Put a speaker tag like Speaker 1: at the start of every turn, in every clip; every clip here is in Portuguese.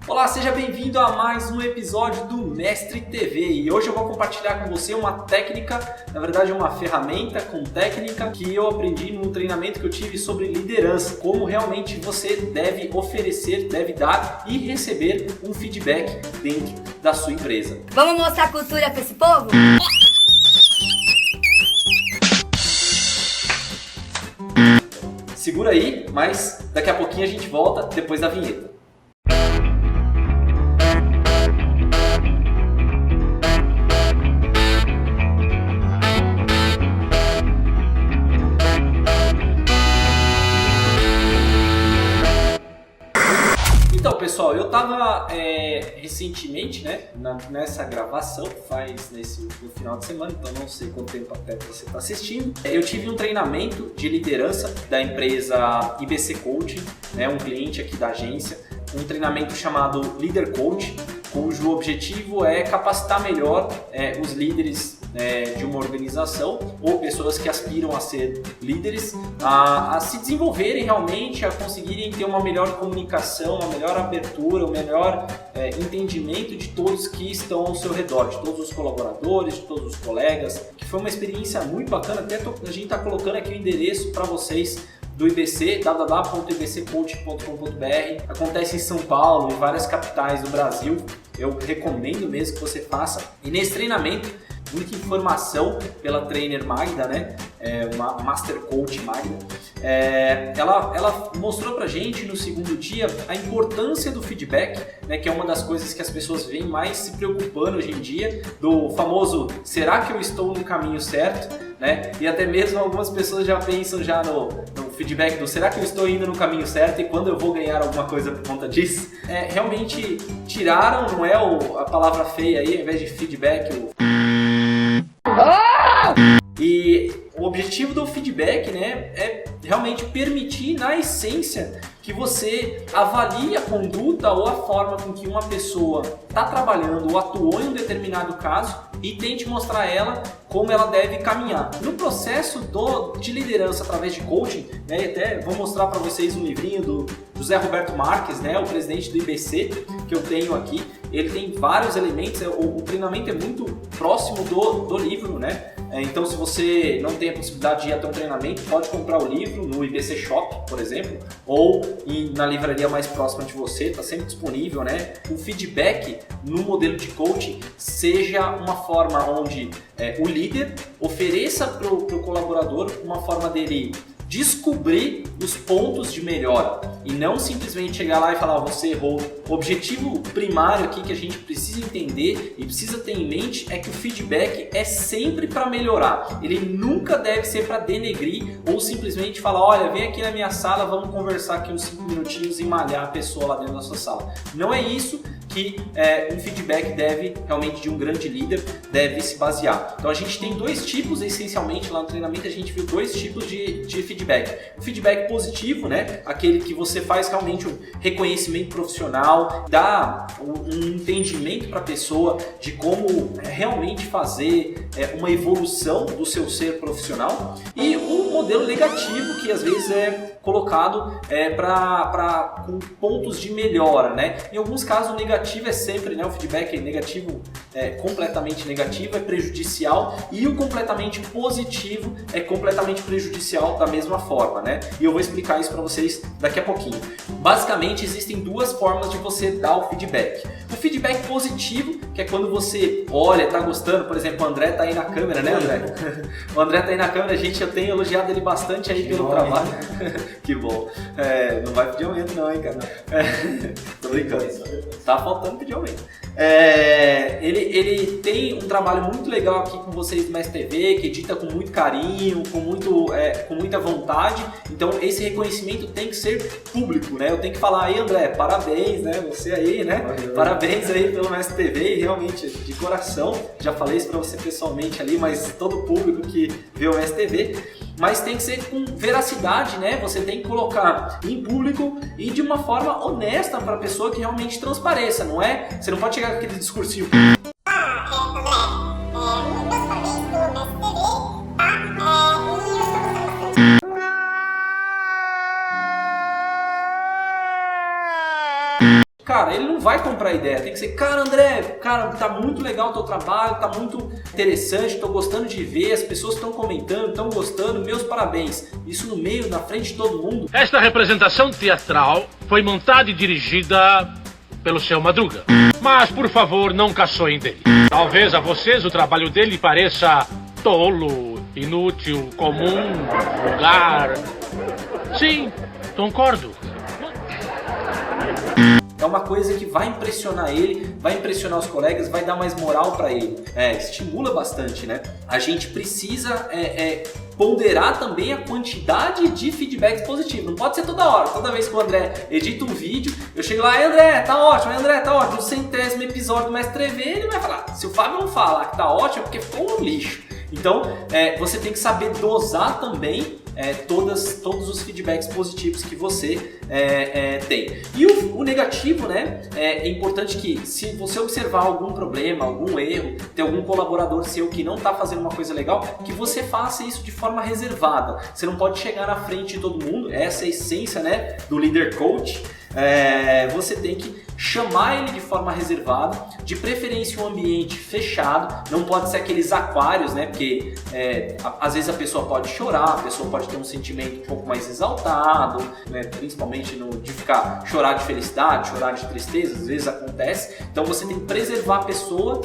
Speaker 1: Olá, seja bem-vindo a mais um episódio do Mestre TV e hoje eu vou compartilhar com você uma técnica, na verdade uma ferramenta com técnica que eu aprendi num treinamento que eu tive sobre liderança, como realmente você deve oferecer, deve dar e receber um feedback dentro da sua empresa.
Speaker 2: Vamos mostrar cultura para esse povo?
Speaker 1: Segura aí, mas daqui a pouquinho a gente volta depois da vinheta. Então, pessoal, eu estava recentemente, nessa gravação, no final de semana, então não sei quanto tempo até você está assistindo. Eu tive um treinamento de liderança da empresa IBC Coaching, um cliente aqui da agência, um treinamento chamado Leader Coach, cujo objetivo é capacitar melhor os líderes de uma organização ou pessoas que aspiram a ser líderes a se desenvolverem realmente, a conseguirem ter uma melhor comunicação, uma melhor abertura, um melhor entendimento de todos que estão ao seu redor, de todos os colaboradores, de todos os colegas, que foi uma experiência muito bacana. Até a gente está colocando aqui o endereço para vocês do IBC, www.ibccoach.com.br. Acontece em São Paulo, em várias capitais do Brasil. Eu recomendo mesmo que você faça. E nesse treinamento, muita informação pela trainer Magda, uma Master Coach Magda. Ela mostrou pra gente no segundo dia a importância do feedback, que é uma das coisas que as pessoas vêm mais se preocupando hoje em dia, do famoso, será que eu estou no caminho certo? E até mesmo algumas pessoas já pensam já no feedback do será que eu estou indo no caminho certo e quando eu vou ganhar alguma coisa por conta disso? Realmente tiraram, não é a palavra feia aí, ao invés de feedback, E o objetivo do feedback é realmente permitir, na essência, que você avalie a conduta ou a forma com que uma pessoa está trabalhando ou atuou em um determinado caso e tente mostrar a ela como ela deve caminhar. No processo de liderança através de coaching, até vou mostrar para vocês um livrinho do José Roberto Marques, o presidente do IBC, que eu tenho aqui. Ele tem vários elementos, o treinamento é muito próximo do livro, Então, se você não tem a possibilidade de ir até um treinamento, pode comprar o livro no IBC Shop, por exemplo, ou na livraria mais próxima de você, está sempre disponível, O feedback no modelo de coaching seja uma forma onde o líder ofereça para o colaborador uma forma dele descobrir os pontos de melhora e não simplesmente chegar lá e falar você errou. O objetivo primário aqui que a gente precisa entender e precisa ter em mente é que o feedback é sempre para melhorar. Ele nunca deve ser para denegrir ou simplesmente falar, olha, vem aqui na minha sala, vamos conversar aqui uns 5 minutinhos e malhar a pessoa lá dentro da sua sala. Não é isso que um feedback realmente de um grande líder deve se basear. Então a gente tem dois tipos, essencialmente lá no treinamento a gente viu dois tipos de feedback. O feedback positivo, aquele que você faz realmente um reconhecimento profissional, dá um entendimento para a pessoa de como realmente fazer uma evolução do seu ser profissional. E o modelo negativo, que às vezes é colocado com pontos de melhora, Em alguns casos o negativo é sempre, o feedback negativo completamente negativo, é prejudicial, e o completamente positivo é completamente prejudicial da mesma forma, E eu vou explicar isso para vocês daqui a pouquinho. Basicamente existem duas formas de você dar o feedback. O feedback positivo, que é quando você olha, tá gostando, por exemplo, o André tá aí na câmera, André? O André tá aí na câmera, eu tenho elogiado ele bastante aí pelo trabalho. Que bom. Não vai pedir aumento não, hein, cara? Tô brincando. Tá faltando pedir aumento. Ele tem um trabalho muito legal aqui com vocês do Mestre TV, que edita com muito carinho, com muita vontade. Então esse reconhecimento tem que ser público, Eu tenho que falar aí, André, parabéns, você aí, Parabéns aí pelo Mestre TV, realmente de coração. Já falei isso pra você pessoalmente ali, mas todo o público que vê o Mestre TV. Mas tem que ser com veracidade, Você tem que colocar em público e de uma forma honesta para a pessoa que realmente transpareça, não é? Você não pode chegar com aquele discursinho.
Speaker 3: André, meus parabéns pelo Mestre TV, tá? E eu estou gostando bastante.
Speaker 1: Cara, ele ele não vai comprar a ideia. Tem que ser, cara, André, cara, tá muito legal o teu trabalho, tá muito interessante, tô gostando de ver, as pessoas estão comentando, estão gostando, meus parabéns. Isso no meio, na frente de todo mundo.
Speaker 4: Esta representação teatral foi montada e dirigida pelo seu Madruga. Mas, por favor, não caçoem dele. Talvez a vocês o trabalho dele pareça tolo, inútil, comum, vulgar. Sim, concordo.
Speaker 1: É uma coisa que vai impressionar ele, vai impressionar os colegas, vai dar mais moral para ele. Estimula bastante, né? A gente precisa ponderar também a quantidade de feedbacks positivos. Não pode ser toda hora. Toda vez que o André edita um vídeo, eu chego lá, André, tá ótimo, André, tá ótimo. No 100º episódio do Mestre TV, ele vai falar. Se o Fábio não falar que tá ótimo, é porque ficou um lixo. Então, você tem que saber dosar também todos os feedbacks positivos que você tem. E o negativo, né? É importante que, se você observar algum problema, algum erro, tem algum colaborador seu que não está fazendo uma coisa legal, que você faça isso de forma reservada. Você não pode chegar na frente de todo mundo, essa é a essência, né, do líder coach. Você tem que chamar ele de forma reservada, de preferência um ambiente fechado, não pode ser aqueles aquários, né? Porque às vezes a pessoa pode chorar, a pessoa pode ter um sentimento um pouco mais exaltado, né? Principalmente de chorar de felicidade, chorar de tristeza, às vezes acontece. Então você tem que preservar a pessoa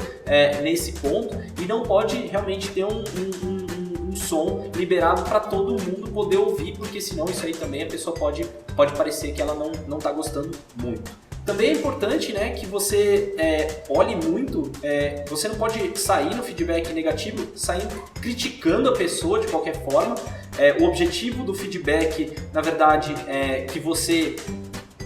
Speaker 1: nesse ponto e não pode realmente ter um som liberado para todo mundo poder ouvir, porque senão isso aí também a pessoa pode parecer que ela não está gostando muito. Também é importante, né, que você olhe muito, você não pode sair no feedback negativo, sair criticando a pessoa de qualquer forma. O objetivo do feedback, na verdade, é que você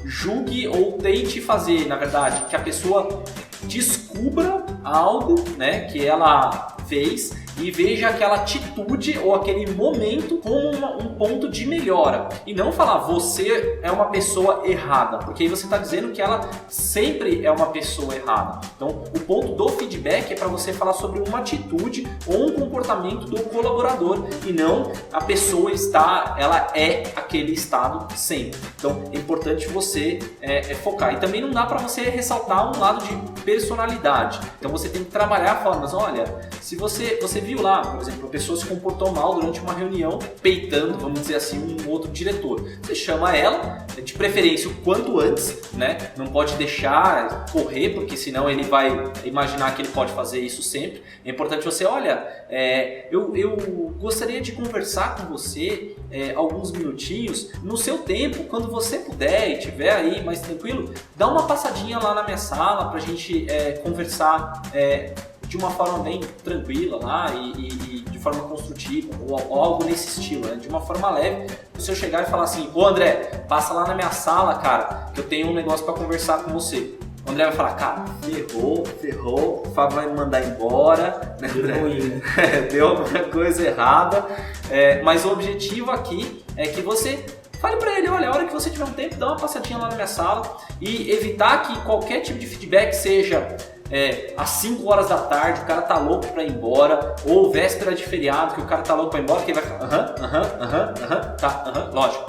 Speaker 1: julgue ou tente fazer, na verdade, que a pessoa descubra algo, né, que ela fez e veja aquela atitude ou aquele momento como um ponto de melhora. E não falar, você é uma pessoa errada, porque aí você está dizendo que ela sempre é uma pessoa errada. Então, o ponto do feedback é para você falar sobre uma atitude ou um comportamento do colaborador e não a pessoa ela é aquele estado sempre. Então, é importante você focar. E também não dá para você ressaltar um lado de personalidade. Então, você tem que trabalhar formas. Olha, se você viu lá, por exemplo, a pessoa se comportou mal durante uma reunião, peitando, vamos dizer assim, um outro diretor. Você chama ela, de preferência o quanto antes, né? Não pode deixar correr, porque senão ele vai imaginar que ele pode fazer isso sempre. É importante você, olha, eu gostaria de conversar com você alguns minutinhos, no seu tempo, quando você puder e estiver aí mais tranquilo, dá uma passadinha lá na minha sala pra gente conversar de uma forma bem tranquila lá e de forma construtiva, ou algo nesse estilo, né? De uma forma leve. Se eu chegar e falar assim, ô André, passa lá na minha sala, cara, que eu tenho um negócio para conversar com você. O André vai falar, cara, ferrou, o Fábio vai me mandar embora, né, André? Deu alguma coisa errada, mas o objetivo aqui é que você fale pra ele, olha, a hora que você tiver um tempo, dá uma passadinha lá na minha sala e evitar que qualquer tipo de feedback seja às 5 horas da tarde, o cara tá louco pra ir embora, ou véspera de feriado, que o cara tá louco pra ir embora, que ele vai falar, lógico,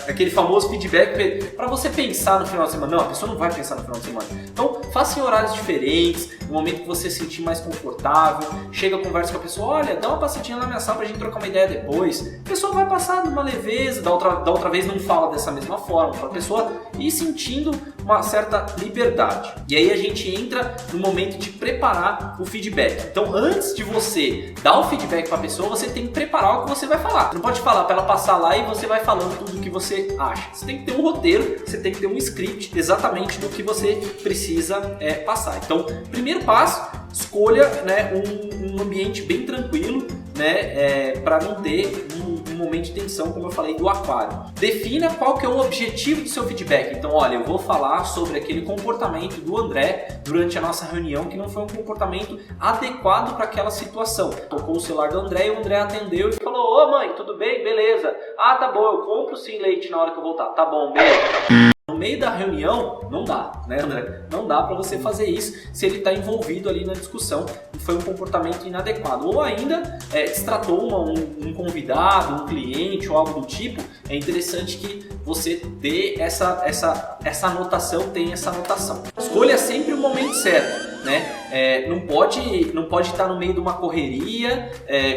Speaker 1: aquele famoso feedback pra você pensar no final de semana. Não, a pessoa não vai pensar no final de semana. Então, faça em horários diferentes, no momento que você se sentir mais confortável, chega, conversa com a pessoa, olha, dá uma passadinha lá na minha sala pra gente trocar uma ideia depois. A pessoa vai passar numa leveza, da outra vez não fala dessa mesma forma, pra pessoa ir sentindo uma certa liberdade. E aí a gente entra no momento de preparar o feedback. Então, antes de você dar o feedback para a pessoa, você tem que preparar o que você vai falar. Você não pode falar para ela passar lá e você vai falando tudo o que você acha. Você tem que ter um roteiro, você tem que ter um script exatamente do que você precisa passar. Então, primeiro passo, escolha, né, um ambiente bem tranquilo, né, para não ter um momento de tensão, como eu falei, do aquário. Defina qual que é o objetivo do seu feedback. Então, olha, eu vou falar sobre aquele comportamento do André durante a nossa reunião que não foi um comportamento adequado para aquela situação. Tocou o celular do André e o André atendeu e falou, ô mãe, tudo bem? Beleza. Ah, tá bom, eu compro sim leite na hora que eu voltar. Tá bom, beleza. meio da reunião, não dá, né, André? Não dá para você fazer isso se ele está envolvido ali na discussão e foi um comportamento inadequado. Ou ainda destratou um convidado, um cliente ou algo do tipo, é interessante que você dê essa anotação, tenha essa anotação. Escolha sempre o momento certo, né? Não pode estar no meio de uma correria,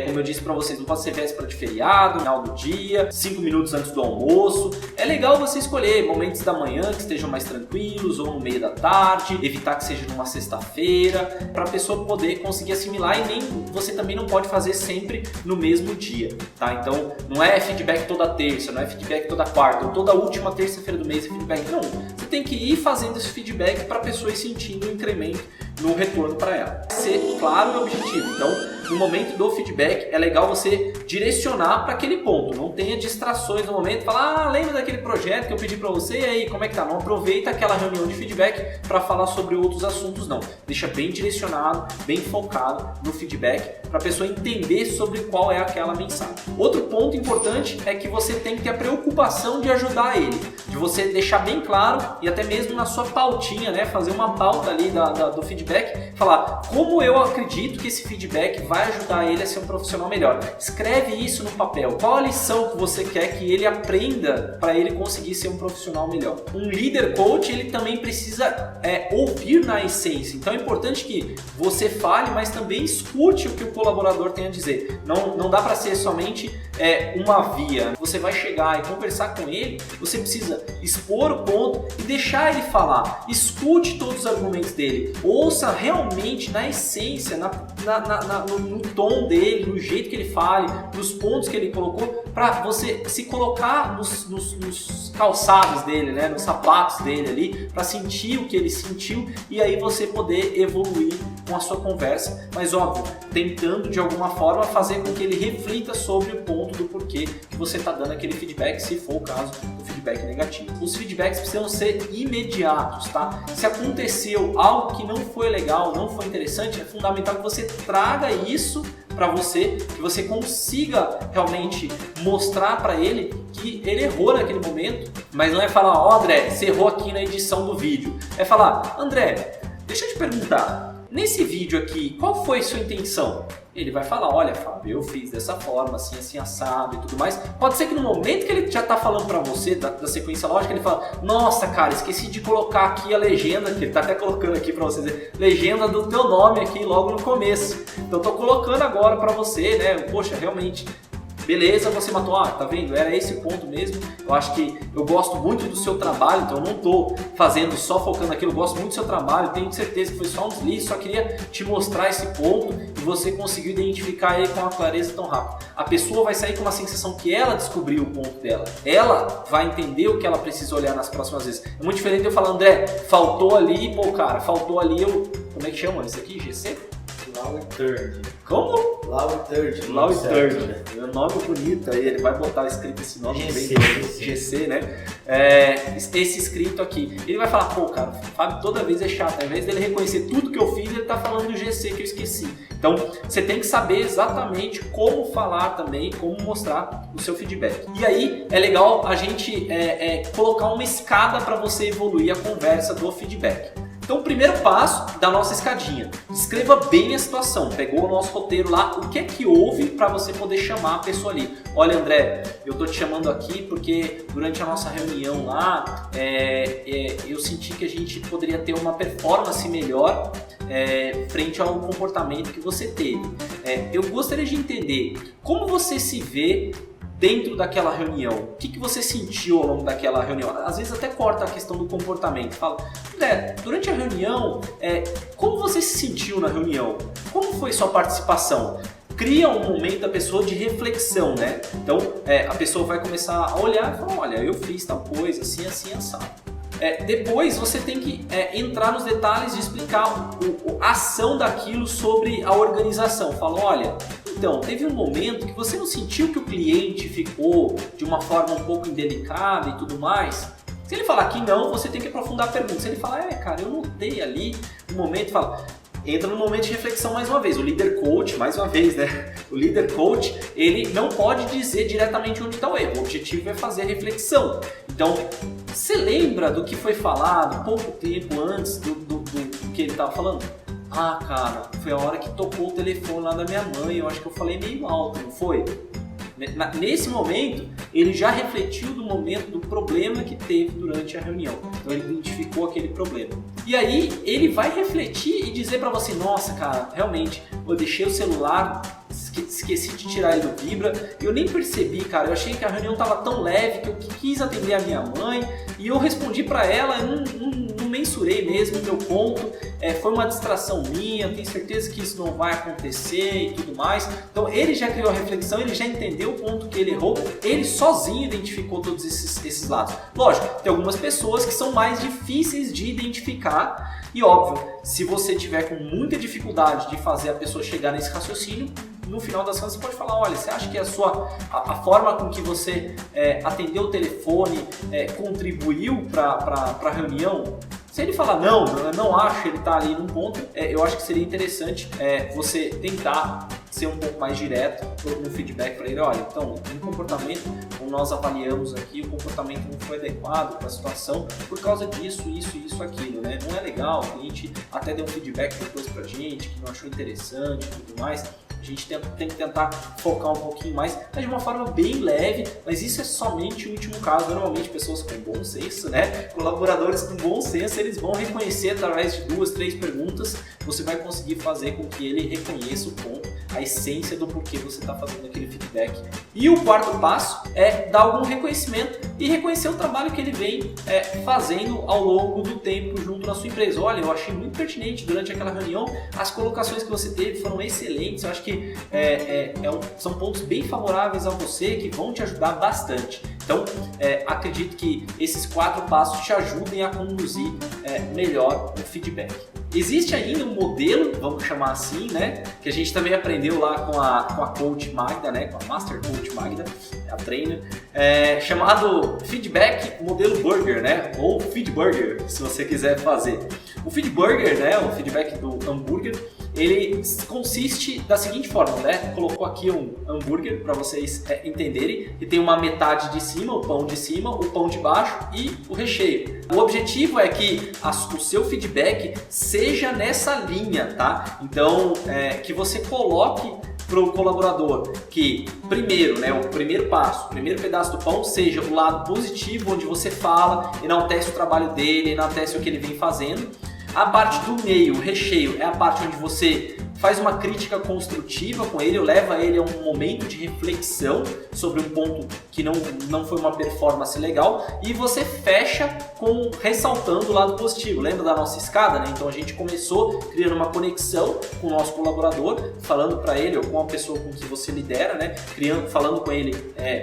Speaker 1: como eu disse para vocês, não pode ser véspera de feriado, final do dia, 5 minutos antes do almoço. É legal você escolher momentos da manhã que estejam mais tranquilos ou no meio da tarde, evitar que seja numa sexta-feira, para a pessoa poder conseguir assimilar e você também não pode fazer sempre no mesmo dia, tá? Então não é feedback toda terça, não é feedback toda quarta, ou toda última terça-feira do mês é feedback, não. Você tem que ir fazendo esse feedback para a pessoa ir sentindo um incremento no retorno para ela. Ser claro e objetivo. Então, no momento do feedback, é legal você direcionar para aquele ponto. Não tenha distrações no momento. Falar, lembra daquele projeto que eu pedi para você? E aí, como é que tá? Não aproveita aquela reunião de feedback para falar sobre outros assuntos, não. Deixa bem direcionado, bem focado no feedback para a pessoa entender sobre qual é aquela mensagem. Outro ponto importante é que você tem que ter a preocupação de ajudar ele, de você deixar bem claro e até mesmo na sua pautinha, né? Fazer uma pauta ali do feedback, falar como eu acredito que esse feedback vai ajudar ele a ser um profissional melhor. Escreve isso no papel. Qual a lição que você quer que ele aprenda para ele conseguir ser um profissional melhor? Um líder coach, ele também precisa ouvir na essência. Então é importante que você fale, mas também escute o que o colaborador tem a dizer. Não dá para ser somente uma via. Você vai chegar e conversar com ele, você precisa expor o ponto e deixar ele falar. Escute todos os argumentos dele. Ouça realmente na essência, no tom dele, no jeito que ele fale, nos pontos que ele colocou, para você se colocar nos calçados dele, né? Nos sapatos dele ali, para sentir o que ele sentiu e aí você poder evoluir com a sua conversa, mas óbvio, tentando de alguma forma fazer com que ele reflita sobre o ponto do porquê que você está dando aquele feedback, se for o caso do feedback negativo. Os feedbacks precisam ser imediatos, tá? Se aconteceu algo que não foi legal, não foi interessante, é fundamental que você traga isso para você, que você consiga realmente mostrar para ele que ele errou naquele momento, mas não é falar, ó, André, você errou aqui na edição do vídeo. É falar, André, deixa eu te perguntar, nesse vídeo aqui, qual foi a sua intenção? Ele vai falar, olha, Fábio, eu fiz dessa forma, assim, assim, assado e tudo mais. Pode ser que no momento que ele já tá falando pra você, da sequência lógica, ele fala, nossa, cara, esqueci de colocar aqui a legenda, que ele tá até colocando aqui pra vocês, legenda do teu nome aqui logo no começo. Então eu tô colocando agora pra você, né, poxa, realmente... Beleza, você matou, tá vendo? Era esse o ponto mesmo. Eu acho que eu gosto muito do seu trabalho, então eu não tô fazendo só focando naquilo, eu gosto muito do seu trabalho, tenho certeza que foi só um deslize, só queria te mostrar esse ponto e você conseguiu identificar ele com uma clareza tão rápida. A pessoa vai sair com uma sensação que ela descobriu o ponto dela, ela vai entender o que ela precisa olhar nas próximas vezes. É muito diferente de eu falar, André, faltou ali, faltou ali, como é que chama isso aqui? GC?
Speaker 5: Lower Third.
Speaker 1: Como?
Speaker 5: Lower Third.
Speaker 1: Lower Third. Meu nome é bonito aí, ele vai botar escrito esse nome
Speaker 5: GC,
Speaker 1: bem GC, né? Esse escrito aqui. Ele vai falar, pô, cara, o Fábio toda vez é chato. Ao invés dele reconhecer tudo que eu fiz, ele tá falando do GC que eu esqueci. Então, você tem que saber exatamente como falar também, como mostrar o seu feedback. E aí, é legal a gente colocar uma escada para você evoluir a conversa do feedback. Então, o primeiro passo da nossa escadinha, escreva bem a situação, pegou o nosso roteiro lá, o que é que houve para você poder chamar a pessoa ali. Olha, André, eu tô te chamando aqui porque durante a nossa reunião lá, eu senti que a gente poderia ter uma performance melhor frente ao comportamento que você teve. Eu gostaria de entender como você se vê dentro daquela reunião, o que você sentiu ao longo daquela reunião? Às vezes até corta a questão do comportamento. Fala, André, durante a reunião, como você se sentiu na reunião? Como foi sua participação? Cria um momento da pessoa de reflexão, né? Então, a pessoa vai começar a olhar e falar, olha, eu fiz tal coisa, assim, assim, assado. Depois você tem que entrar nos detalhes de explicar a ação daquilo sobre a organização. Fala, olha, então, teve um momento que você não sentiu que o cliente ficou de uma forma um pouco indelicada e tudo mais? Se ele falar que não, você tem que aprofundar a pergunta. Se ele falar, cara, eu notei ali um momento, fala, entra no momento de reflexão mais uma vez. O líder coach, mais uma vez, né? O líder coach, ele não pode dizer diretamente onde está o erro. O objetivo é fazer a reflexão. Então, você lembra do que foi falado pouco tempo antes do que ele estava falando? Ah, cara, foi a hora que tocou o telefone lá da minha mãe, eu acho que eu falei meio alto, não foi? Nesse momento, ele já refletiu do momento do problema que teve durante a reunião. Então ele identificou aquele problema. E aí ele vai refletir e dizer para você, nossa, cara, realmente, eu deixei o celular, esqueci de tirar ele do vibra, eu nem percebi, cara, eu achei que a reunião estava tão leve que eu quis atender a minha mãe e eu respondi para ela, eu não mensurei mesmo o meu ponto, foi uma distração minha, tenho certeza que isso não vai acontecer e tudo mais. Então ele já criou a reflexão, ele já entendeu o ponto que ele errou, ele sozinho identificou todos esses lados. Lógico, tem algumas pessoas que são mais difíceis de identificar e óbvio, se você tiver com muita dificuldade de fazer a pessoa chegar nesse raciocínio, no final das contas você pode falar, olha, você acha que a forma com que você atendeu o telefone contribuiu para a reunião? Se ele falar não, eu não acho, ele está ali num ponto, eu acho que seria interessante você tentar ser um pouco mais direto no feedback para ele, olha, então, no comportamento, como nós avaliamos aqui, o comportamento não foi adequado para a situação por causa disso, isso, aquilo, né? Não é legal, o cliente até deu um feedback depois pra gente, que não achou interessante e tudo mais. A gente tem que tentar focar um pouquinho mais, mas de uma forma bem leve, mas isso é somente o último caso. Normalmente pessoas com bom senso, né? Colaboradores com bom senso, eles vão reconhecer através de 2, 3 perguntas, você vai conseguir fazer com que ele reconheça o ponto, a essência do porquê você está fazendo aquele feedback. E o quarto passo é dar algum reconhecimento e reconhecer o trabalho que ele vem fazendo ao longo do tempo junto na sua empresa. Olha, eu achei muito pertinente durante aquela reunião, as colocações que você teve foram excelentes, eu acho que são pontos bem favoráveis a você que vão te ajudar bastante. Então, acredito que esses 4 passos te ajudem a conduzir melhor o feedback. Existe ainda um modelo, vamos chamar assim, né, que a gente também aprendeu lá com a Coach Magda, né, com a Master Coach Magda, a trainer, chamado Feedback Modelo Burger, né, ou Feed Burger, se você quiser fazer. O Feed Burger, né, o feedback do hambúrguer, ele consiste da seguinte forma, né? Colocou aqui um hambúrguer para vocês entenderem, e tem uma metade de cima, o pão de cima, o pão de baixo e o recheio. O objetivo é que o seu feedback seja nessa linha, tá? Então, que você coloque para o colaborador que, primeiro, né, o primeiro passo, o primeiro pedaço do pão seja o lado positivo, onde você fala, enaltece o trabalho dele, enaltece o que ele vem fazendo. A parte do meio, o recheio, é a parte onde você faz uma crítica construtiva com ele, leva ele a um momento de reflexão sobre um ponto que não foi uma performance legal, e você fecha ressaltando o lado positivo. Lembra da nossa escada, né? Então a gente começou criando uma conexão com o nosso colaborador, falando para ele, ou com a pessoa com que você lidera, né? Falando com ele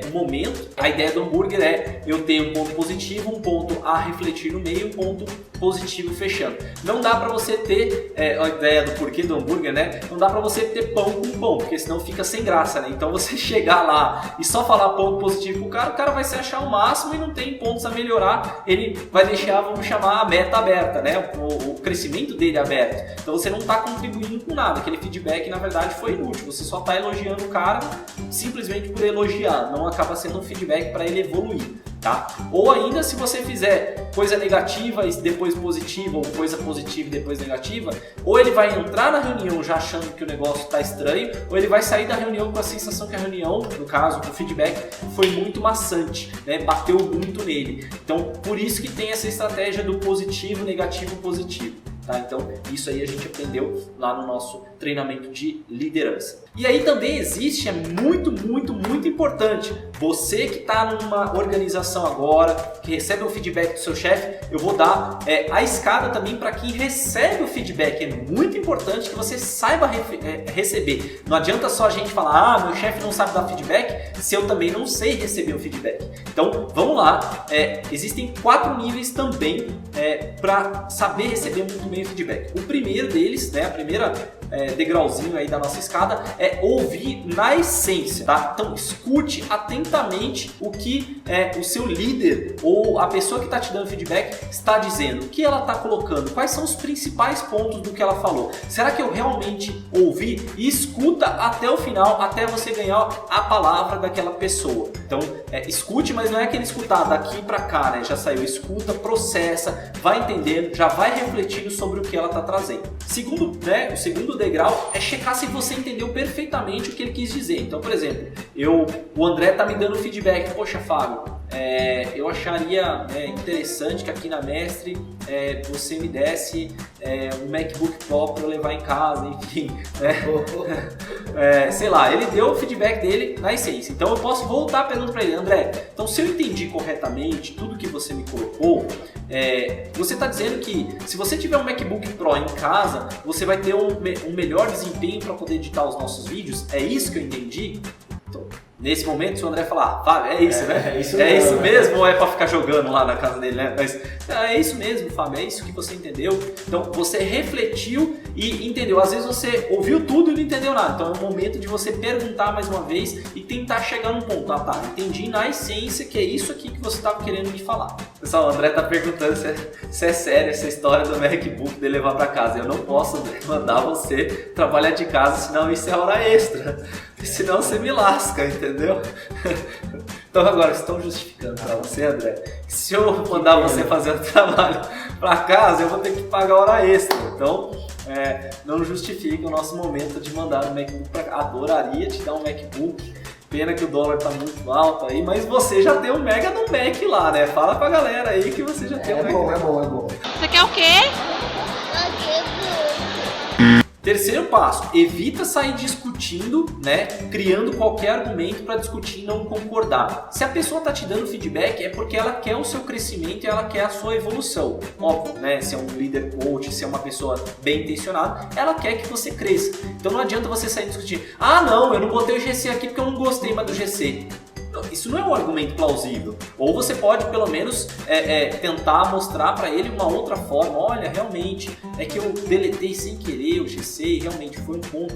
Speaker 1: um momento. A ideia do hambúrguer é eu tenho um ponto positivo, um ponto a refletir no meio, um ponto positivo fechando. Não dá para você ter a ideia do porquê do hambúrguer, né? Não dá para você ter pão com pão, porque senão fica sem graça, né? Então você chegar lá e só falar ponto positivo pro cara, o cara vai se achar o máximo e não tem pontos a melhorar, ele vai deixar, vamos chamar, a meta aberta, né? O crescimento dele aberto. Então você não está contribuindo com nada, aquele feedback na verdade foi inútil, você só está elogiando o cara simplesmente por elogiar, não acaba sendo um feedback para ele evoluir. Tá? Ou ainda, se você fizer coisa negativa e depois positiva, ou coisa positiva e depois negativa, ou ele vai entrar na reunião já achando que o negócio está estranho, ou ele vai sair da reunião com a sensação que a reunião, no caso, o feedback, foi muito maçante, né? Bateu muito nele. Então, por isso que tem essa estratégia do positivo, negativo, positivo. Tá? Então, isso aí a gente aprendeu lá no nosso treinamento de liderança. E aí também existe, muito importante, você que está numa organização agora, que recebe o feedback do seu chefe, eu vou dar a escada também para quem recebe o feedback. É muito importante que você saiba receber. Não adianta só a gente falar, meu chefe não sabe dar feedback, se eu também não sei receber o feedback. Então, vamos lá. Existem 4 níveis também para saber receber muito bem o feedback. O primeiro deles, né, a primeira degrauzinho aí da nossa escada, é ouvir na essência, tá? Então escute atentamente o que o seu líder ou a pessoa que está te dando feedback está dizendo, o que ela está colocando, quais são os principais pontos do que ela falou. Será que eu realmente ouvi? E escuta até o final, até você ganhar a palavra daquela pessoa. Então escute, mas não é aquele escutar daqui para cá, né? Já saiu, escuta, processa, vai entendendo, já vai refletindo sobre o que ela está trazendo. O segundo degrau é checar se você entendeu perfeitamente o que ele quis dizer. Então, por exemplo, o André tá me dando feedback, poxa, Fábio, eu acharia interessante que aqui na Mestre você me desse um MacBook Pro para eu levar em casa, enfim, sei lá, ele deu o feedback dele na essência. Então eu posso voltar perguntando para ele, André, então se eu entendi corretamente tudo que você me colocou, você está dizendo que se você tiver um MacBook Pro em casa, você vai ter um melhor desempenho para poder editar os nossos vídeos? É isso que eu entendi? Então, nesse momento, se o André falar, Fábio, é isso, né? É isso mesmo ou é para ficar jogando lá na casa dele, né? Mas é isso mesmo, Fábio, é isso que você entendeu. Então, você refletiu e entendeu. Às vezes você ouviu tudo e não entendeu nada. Então, é o momento de você perguntar mais uma vez e tentar chegar num ponto. Ah, tá, entendi na essência que é isso aqui que você estava querendo me falar. Pessoal, o André tá perguntando se é sério essa história do MacBook de levar para casa. Eu não posso mandar você trabalhar de casa, senão isso é hora extra. Senão você me lasca, entendeu? Então agora, estão justificando para você, André, que se eu mandar você fazer o trabalho para casa, eu vou ter que pagar hora extra. Então, não justifica o nosso momento de mandar um MacBook para casa. Adoraria te dar um MacBook, pena que o dólar tá muito alto aí, mas você já tem um mega no Mac lá, né? Fala pra galera aí que você já tem um Mac.
Speaker 5: É bom.
Speaker 6: Você quer o quê?
Speaker 1: Terceiro passo, evita sair discutindo, né, criando qualquer argumento para discutir e não concordar. Se a pessoa está te dando feedback é porque ela quer o seu crescimento e ela quer a sua evolução. Óbvio, né, se é um líder coach, se é uma pessoa bem intencionada, ela quer que você cresça. Então não adianta você sair discutindo, não, eu não botei o GC aqui porque eu não gostei mais do GC. Isso não é um argumento plausível. Ou você pode pelo menos tentar mostrar para ele uma outra forma. Olha, realmente é que eu deletei sem querer o GC e realmente foi um ponto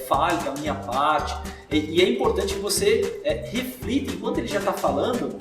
Speaker 1: falho da minha parte. E é importante que você reflita enquanto ele já está falando,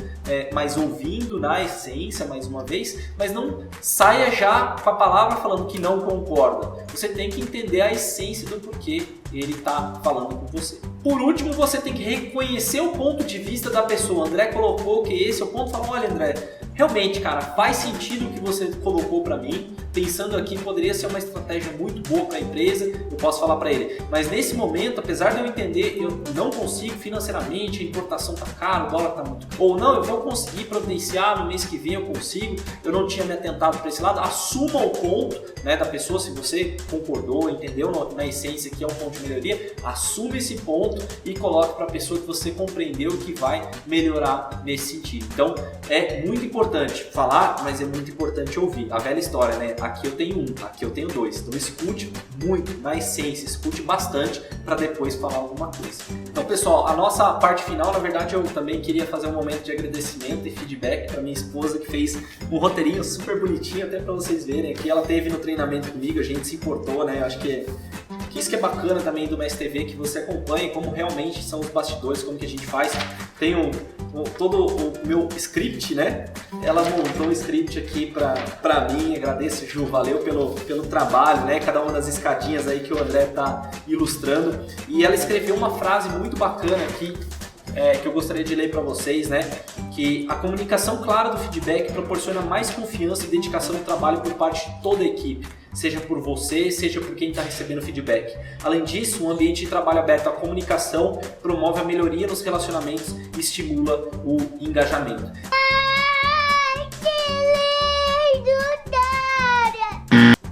Speaker 1: mas ouvindo na essência mais uma vez, mas não saia já com a palavra falando que não concorda. Você tem que entender a essência do porquê ele está falando com você. Por último, você tem que reconhecer o ponto de vista da pessoa. O André colocou que esse é o ponto, fala, olha, André, realmente, cara, faz sentido o que você colocou para mim. Pensando aqui, poderia ser uma estratégia muito boa para a empresa, eu posso falar para ele. Mas nesse momento, apesar de eu entender, eu não consigo financeiramente, a importação tá cara, o dólar tá muito... Ou não, eu vou conseguir providenciar, no mês que vem eu consigo, eu não tinha me atentado para esse lado. Assuma o ponto, né, da pessoa, se você concordou, entendeu na essência que é um ponto de melhoria, assume esse ponto e coloque para a pessoa que você compreendeu que vai melhorar nesse sentido. Então, é muito importante falar, mas é muito importante ouvir. A velha história, né? Aqui eu tenho aqui eu tenho dois. Então escute muito, na essência, escute bastante para depois falar alguma coisa. Então, pessoal, a nossa parte final, na verdade, eu também queria fazer um momento de agradecimento e feedback para minha esposa, que fez um roteirinho super bonitinho, até para vocês verem aqui. Ela teve no treinamento comigo, a gente se importou, né? Eu acho que isso que é bacana também do Mestre TV, que você acompanha como realmente são os bastidores, como que a gente faz. Tem todo o meu script, né? Ela montou um script aqui pra mim, agradeço, Ju, valeu pelo trabalho, né? Cada uma das escadinhas aí que o André tá ilustrando. E ela escreveu uma frase muito bacana aqui, que eu gostaria de ler para vocês, né? Que a comunicação clara do feedback proporciona mais confiança e dedicação no trabalho por parte de toda a equipe, seja por você, seja por quem está recebendo feedback. Além disso, um ambiente de trabalho aberto à comunicação promove a melhoria nos relacionamentos e estimula o engajamento.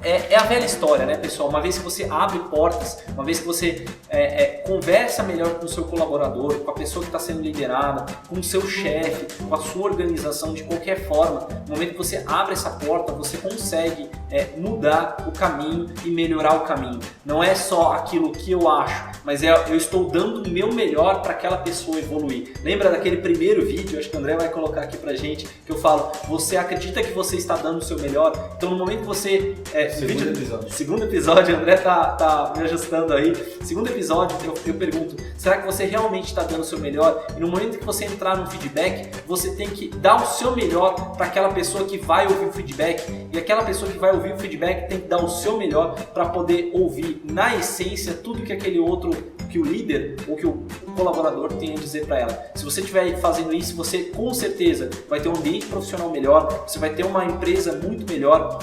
Speaker 1: É a velha história, né, pessoal? Uma vez que você abre portas, uma vez que você conversa melhor com o seu colaborador, com a pessoa que está sendo liderada, com o seu chefe, com a sua organização de qualquer forma, no momento que você abre essa porta, você consegue mudar o caminho e melhorar o caminho. Não é só aquilo que eu acho, mas eu estou dando o meu melhor para aquela pessoa evoluir. Lembra daquele primeiro vídeo, acho que o André vai colocar aqui pra gente, que eu falo, você acredita que você está dando o seu melhor? Então no momento que você... Segundo episódio, o André tá me ajustando aí. Segundo episódio, eu pergunto, será que você realmente está dando o seu melhor? E no momento que você entrar no feedback, você tem que dar o seu melhor para aquela pessoa que vai ouvir o feedback. E aquela pessoa que vai ouvir o feedback tem que dar o seu melhor para poder ouvir, na essência, tudo que aquele outro, que o líder ou que o colaborador tem a dizer para ela. Se você estiver fazendo isso, você com certeza vai ter um ambiente profissional melhor, você vai ter uma empresa muito melhor,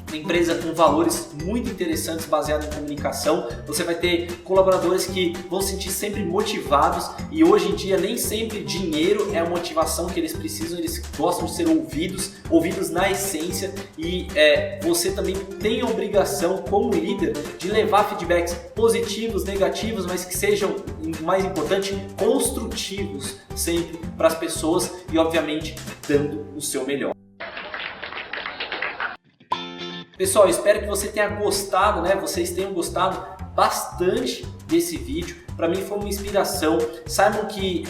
Speaker 1: uma empresa com valores muito interessantes baseados em comunicação. Você vai ter colaboradores que vão se sentir sempre motivados, e hoje em dia nem sempre dinheiro é a motivação que eles precisam, eles gostam de ser ouvidos na essência, e você também tem a obrigação como líder de levar feedbacks positivos, negativos, mas que sejam, o mais importante, construtivos sempre para as pessoas e obviamente dando o seu melhor. Pessoal, espero que você tenha gostado, vocês tenham gostado bastante desse vídeo. Para mim foi uma inspiração. Saibam que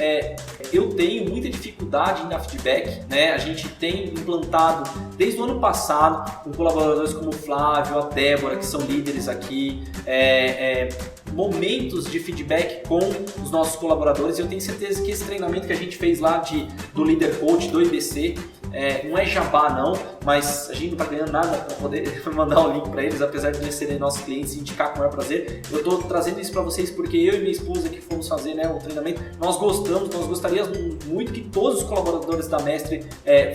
Speaker 1: eu tenho muita dificuldade em dar feedback, A gente tem implantado desde o ano passado com colaboradores como o Flávio, a Débora, que são líderes aqui, momentos de feedback com os nossos colaboradores. Eu tenho certeza que esse treinamento que a gente fez lá do Líder Coach, do IBC, não é jabá não, mas a gente não está ganhando nada para poder mandar o link para eles, apesar de eles serem nossos clientes e indicar com o maior prazer. Eu estou trazendo isso para vocês porque eu e minha esposa que fomos fazer o treinamento, nós gostaríamos muito que todos os colaboradores da Mestre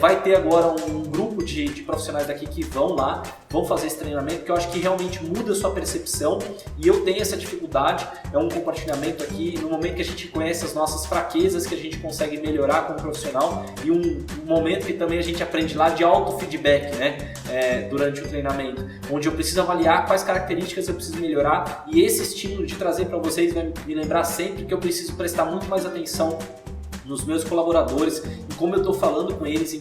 Speaker 1: vai ter agora um grupo de profissionais daqui que vão fazer esse treinamento, que eu acho que realmente muda a sua percepção, e eu tenho essa dificuldade. É um compartilhamento aqui no momento que a gente conhece as nossas fraquezas, que a gente consegue melhorar como profissional, e um momento que também a gente aprende lá de auto-feedback, durante o treinamento, onde eu preciso avaliar quais características eu preciso melhorar, e esse estímulo de trazer para vocês vai me lembrar sempre que eu preciso prestar muito mais atenção nos meus colaboradores, em como eu estou falando com eles,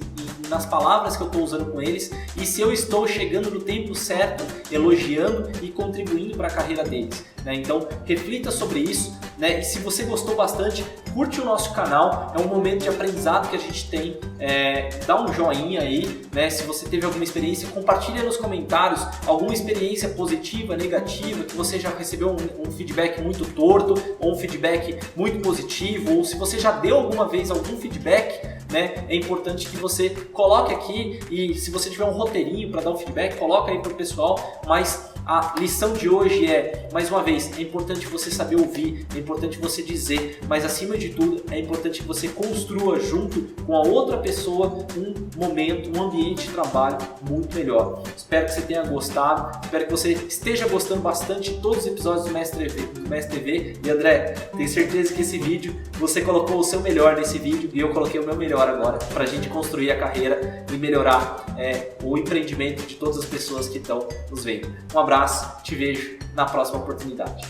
Speaker 1: nas palavras que eu estou usando com eles, e se eu estou chegando no tempo certo, elogiando e contribuindo para a carreira deles. Então reflita sobre isso, e se você gostou bastante, curte o nosso canal, é um momento de aprendizado que a gente tem, dá um joinha aí, se você teve alguma experiência, compartilha nos comentários alguma experiência positiva, negativa, que você já recebeu um feedback muito torto, ou um feedback muito positivo, ou se você já deu alguma vez algum feedback, é importante que você coloque aqui, e se você tiver um roteirinho para dar um feedback, coloca aí para o pessoal. Mas a lição de hoje mais uma vez, é importante você saber ouvir, é importante você dizer, mas acima de tudo é importante que você construa junto com a outra pessoa um momento, um ambiente de trabalho muito melhor. Espero que você tenha gostado, espero que você esteja gostando bastante de todos os episódios do Mestre TV. E André, tenho certeza que esse vídeo, você colocou o seu melhor nesse vídeo, e eu coloquei o meu melhor agora, para a gente construir a carreira e melhorar o empreendimento de todas as pessoas que estão nos vendo. Um abraço, te vejo na próxima oportunidade.